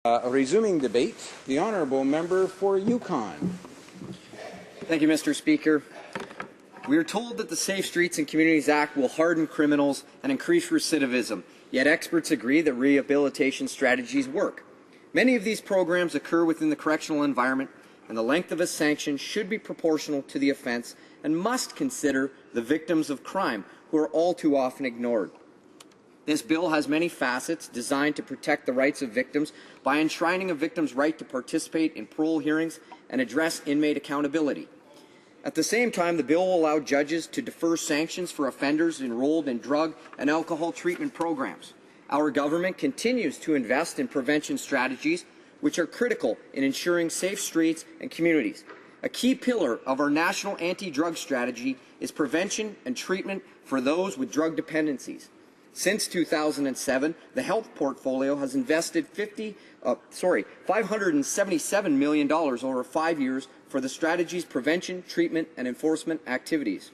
Resuming debate, the honourable member for Yukon. Thank you, Mr. Speaker. We are told that the Safe Streets and Communities Act will harden criminals and increase recidivism, yet experts agree that rehabilitation strategies work. Many of these programs occur within the correctional environment, and the length of a sanction should be proportional to the offence and must consider the victims of crime, who are all too often ignored. This bill has many facets designed to protect the rights of victims by enshrining a victim's right to participate in parole hearings and address inmate accountability. At the same time, the bill will allow judges to defer sanctions for offenders enrolled in drug and alcohol treatment programs. Our government continues to invest in prevention strategies, which are critical in ensuring safe streets and communities. A key pillar of our national anti-drug strategy is prevention and treatment for those with drug dependencies. Since 2007, the health portfolio has invested $577 million over 5 years for the strategy's prevention, treatment, and enforcement activities.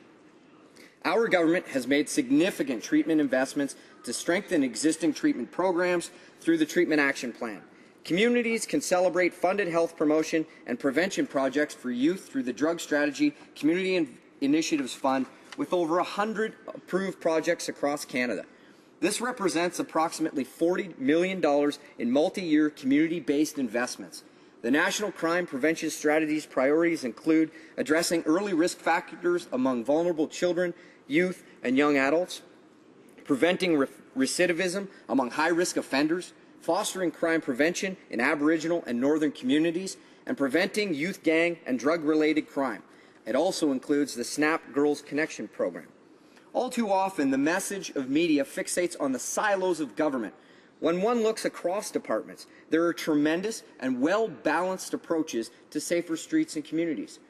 Our government has made significant treatment investments to strengthen existing treatment programs through the Treatment Action Plan. Communities can celebrate funded health promotion and prevention projects for youth through the Drug Strategy Community Initiatives Fund, with over 100 approved projects across Canada. This represents approximately $40 million in multi-year community-based investments. The National Crime Prevention Strategy's priorities include addressing early risk factors among vulnerable children, youth, and young adults, preventing recidivism among high-risk offenders, fostering crime prevention in Aboriginal and Northern communities, and preventing youth gang and drug-related crime. It also includes the SNAP Girls Connection program. All too often, the message of media fixates on the silos of government. When one looks across departments, there are tremendous and well-balanced approaches to safer streets and communities.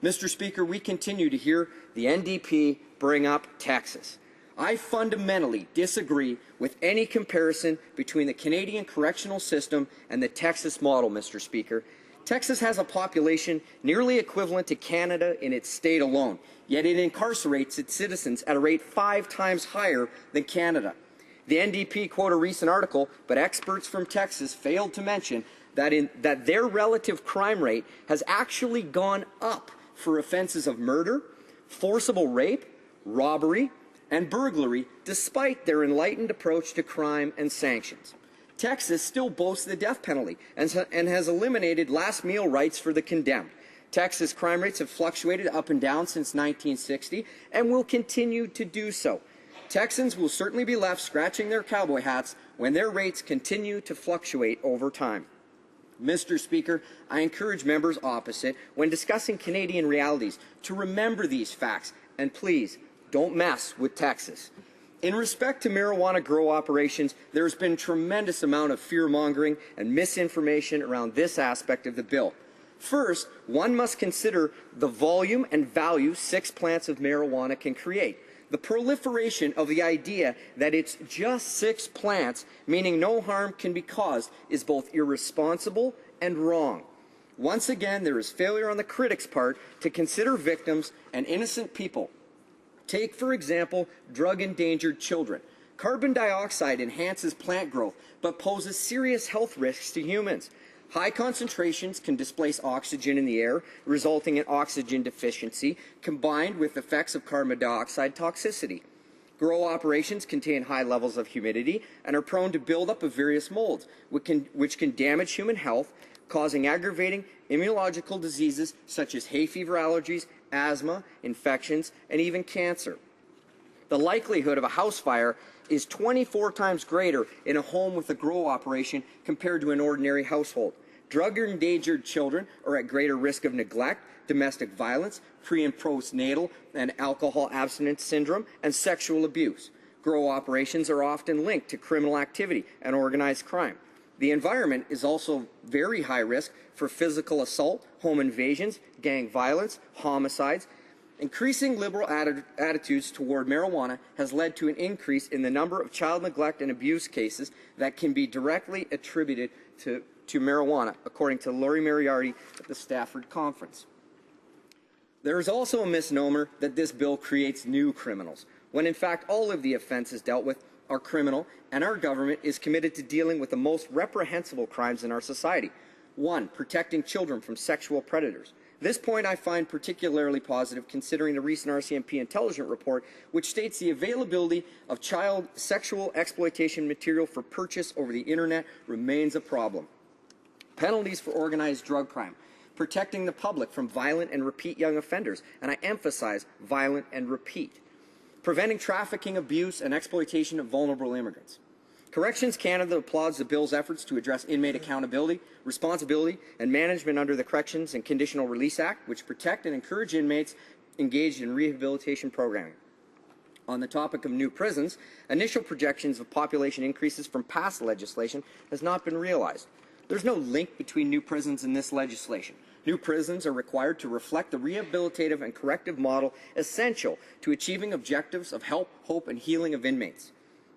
Mr. Speaker, we continue to hear the NDP bring up Texas. I fundamentally disagree with any comparison between the Canadian correctional system and the Texas model, Mr. Speaker. Texas has a population nearly equivalent to Canada in its state alone, yet it incarcerates its citizens at a rate 5 times higher than Canada. The NDP quote a recent article, but experts from Texas failed to mention that their relative crime rate has actually gone up for offenses of murder, forcible rape, robbery, and burglary, despite their enlightened approach to crime and sanctions. Texas still boasts the death penalty and has eliminated last meal rights for the condemned. Texas crime rates have fluctuated up and down since 1960 and will continue to do so. Texans will certainly be left scratching their cowboy hats when their rates continue to fluctuate over time. Mr. Speaker, I encourage members opposite, when discussing Canadian realities, to remember these facts, and please, don't mess with Texas. In respect to marijuana grow operations, there has been a tremendous amount of fear-mongering and misinformation around this aspect of the bill. First, one must consider the volume and value 6 plants of marijuana can create. The proliferation of the idea that it's just 6 plants, meaning no harm can be caused, is both irresponsible and wrong. Once again, there is failure on the critics' part to consider victims and innocent people. Take, for example, drug-endangered children. Carbon dioxide enhances plant growth, but poses serious health risks to humans. High concentrations can displace oxygen in the air, resulting in oxygen deficiency, combined with effects of carbon dioxide toxicity. Grow operations contain high levels of humidity and are prone to buildup of various molds, which can damage human health, causing aggravating immunological diseases such as hay fever allergies, asthma, infections, and even cancer. The likelihood of a house fire is 24 times greater in a home with a grow operation compared to an ordinary household. Drug-endangered children are at greater risk of neglect, domestic violence, pre- and postnatal and alcohol abstinence syndrome, and sexual abuse. Grow operations are often linked to criminal activity and organized crime. The environment is also very high risk for physical assault, home invasions, gang violence, homicides. Increasing liberal attitudes toward marijuana has led to an increase in the number of child neglect and abuse cases that can be directly attributed to marijuana, according to Laurie Moriarty at the Stafford Conference. There is also a misnomer that this bill creates new criminals, when in fact all of the offenses dealt with are criminal, and our government is committed to dealing with the most reprehensible crimes in our society. 1. Protecting children from sexual predators. This point I find particularly positive considering the recent RCMP intelligence report, which states the availability of child sexual exploitation material for purchase over the internet remains a problem. Penalties for organized drug crime. Protecting the public from violent and repeat young offenders, and I emphasize violent and repeat. Preventing trafficking, abuse, and exploitation of vulnerable immigrants. Corrections Canada applauds the bill's efforts to address inmate accountability, responsibility, and management under the Corrections and Conditional Release Act, which protect and encourage inmates engaged in rehabilitation programming. On the topic of new prisons, initial projections of population increases from past legislation has not been realized. There's no link between new prisons and this legislation. New prisons are required to reflect the rehabilitative and corrective model essential to achieving objectives of help, hope, and healing of inmates.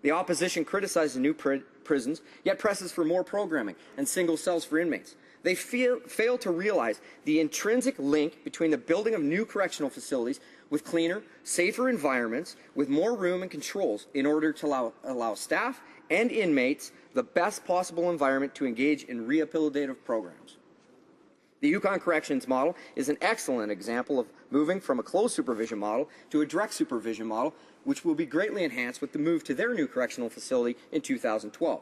The opposition criticizes new prisons, yet presses for more programming and single cells for inmates. They fail to realize the intrinsic link between the building of new correctional facilities with cleaner, safer environments with more room and controls in order to allow staff and inmates the best possible environment to engage in rehabilitative programs. The Yukon Corrections model is an excellent example of moving from a closed supervision model to a direct supervision model, which will be greatly enhanced with the move to their new correctional facility in 2012.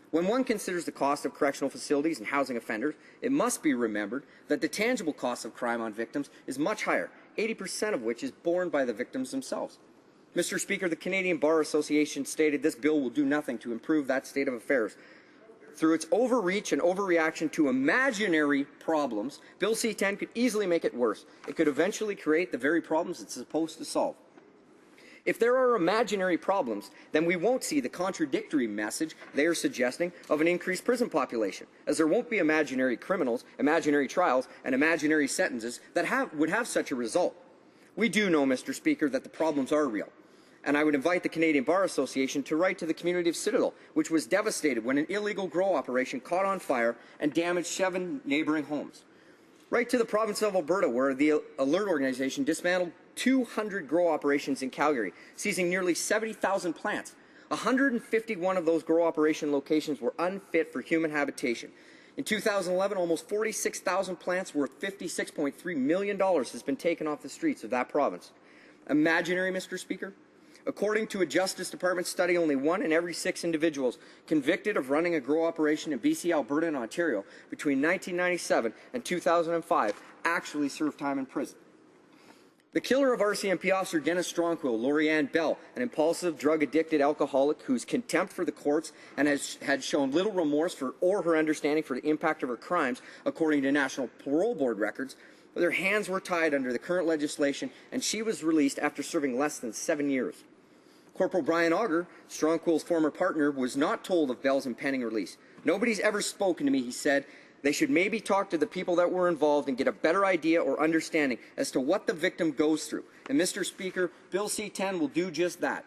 When one considers the cost of correctional facilities and housing offenders, it must be remembered that the tangible cost of crime on victims is much higher, 80% of which is borne by the victims themselves. Mr. Speaker, the Canadian Bar Association stated this bill will do nothing to improve that state of affairs. Through its overreach and overreaction to imaginary problems, Bill C-10 could easily make it worse. It could eventually create the very problems it's supposed to solve. If there are imaginary problems, then we won't see the contradictory message they are suggesting of an increased prison population, as there won't be imaginary criminals, imaginary trials, and imaginary sentences that would have such a result. We do know, Mr. Speaker, that the problems are real. And I would invite the Canadian Bar Association to write to the community of Citadel, which was devastated when an illegal grow operation caught on fire and damaged 7 neighboring homes. Write to the province of Alberta, where the Alert organization dismantled 200 grow operations in Calgary, seizing nearly 70,000 plants. 151 of those grow operation locations were unfit for human habitation. In 2011, almost 46,000 plants worth $56.3 million has been taken off the streets of that province. Imaginary, Mr. Speaker? According to a Justice Department study, only 1 in every 6 individuals convicted of running a grow operation in BC, Alberta, and Ontario between 1997 and 2005 actually served time in prison. The killer of RCMP officer Dennis Strongquill, Lori-Ann Bell, an impulsive, drug-addicted alcoholic whose contempt for the courts and had shown little remorse for or her understanding for the impact of her crimes, according to National Parole Board records, their hands were tied under the current legislation, and she was released after serving less than 7 years. Corporal Brian Auger, Strongquill's former partner, was not told of Bell's impending release. Nobody's ever spoken to me, he said. They should maybe talk to the people that were involved and get a better idea or understanding as to what the victim goes through. And Mr. Speaker, Bill C-10 will do just that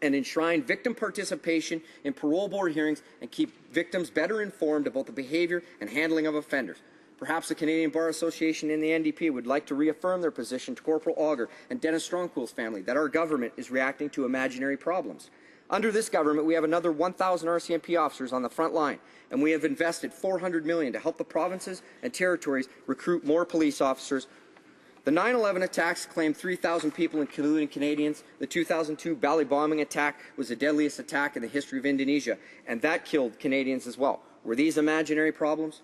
and enshrine victim participation in parole board hearings and keep victims better informed about the behavior and handling of offenders. Perhaps the Canadian Bar Association and the NDP would like to reaffirm their position to Corporal Auger and Dennis Strongquill's family that our government is reacting to imaginary problems. Under this government, we have another 1,000 RCMP officers on the front line, and we have invested $400 million to help the provinces and territories recruit more police officers. The 9/11 attacks claimed 3,000 people, including Canadians. The 2002 Bali bombing attack was the deadliest attack in the history of Indonesia, and that killed Canadians as well. Were these imaginary problems?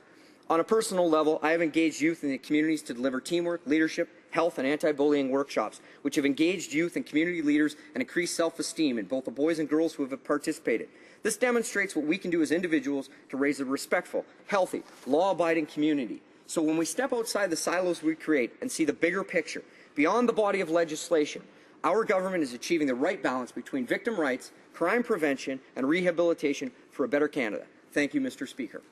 On a personal level, I have engaged youth in the communities to deliver teamwork, leadership, health, and anti-bullying workshops, which have engaged youth and community leaders and increased self-esteem in both the boys and girls who have participated. This demonstrates what we can do as individuals to raise a respectful, healthy, law-abiding community. So when we step outside the silos we create and see the bigger picture, beyond the body of legislation, our government is achieving the right balance between victim rights, crime prevention, and rehabilitation for a better Canada. Thank you, Mr. Speaker.